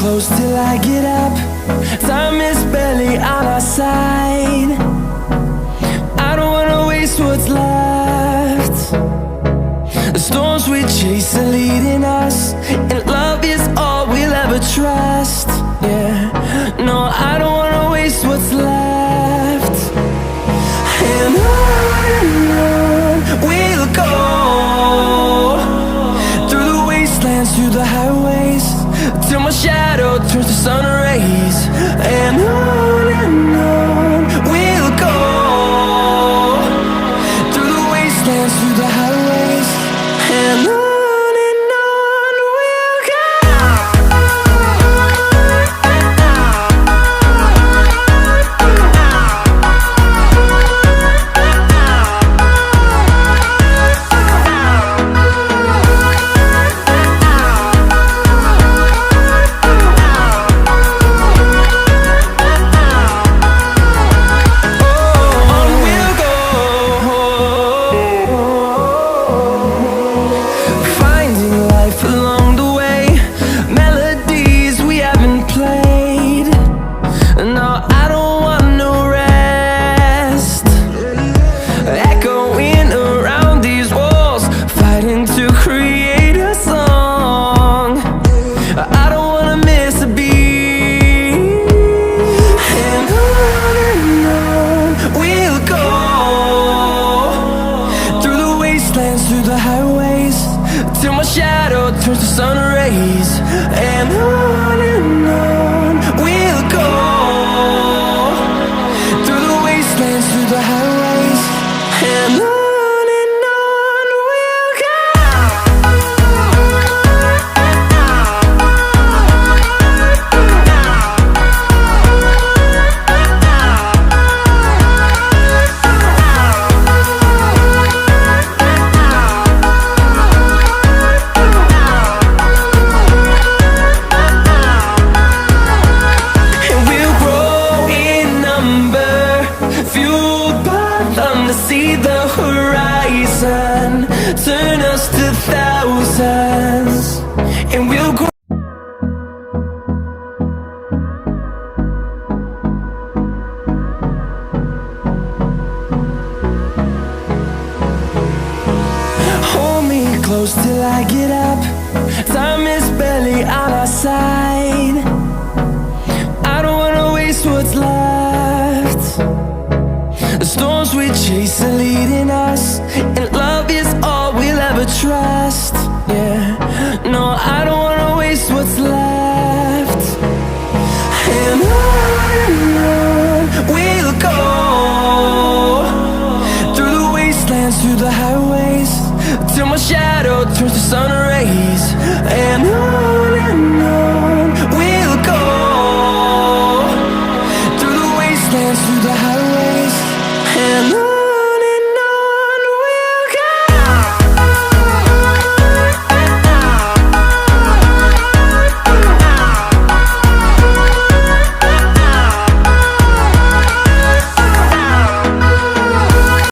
close till I get up. Time is barely on our side. I don't wanna waste what's left. The storms we chase are leading us, and love is all we'll ever trust. Yeah, no, I don't wanna waste what's left. And on we'll go, through the wastelands, through the highways, till my shadow turns to sun rays. And on we'll go, through the wastelands, through the highways, and on we'll go. Through the highways, till my shadow turns to sun rays. And on we'll go, through the wastelands, through the highways, and on we'll go. See the horizon, turn us to thousands, and we'll grow. Hold me close till I get up. Time is barely on our side. I don't wanna waste what's left. The storms we chase are leading us, and love is all we'll ever trust. Yeah, no, I don't wanna waste what's left. And on we'll go, through the wastelands, through the highways, till my shadow turns to sun rays. And on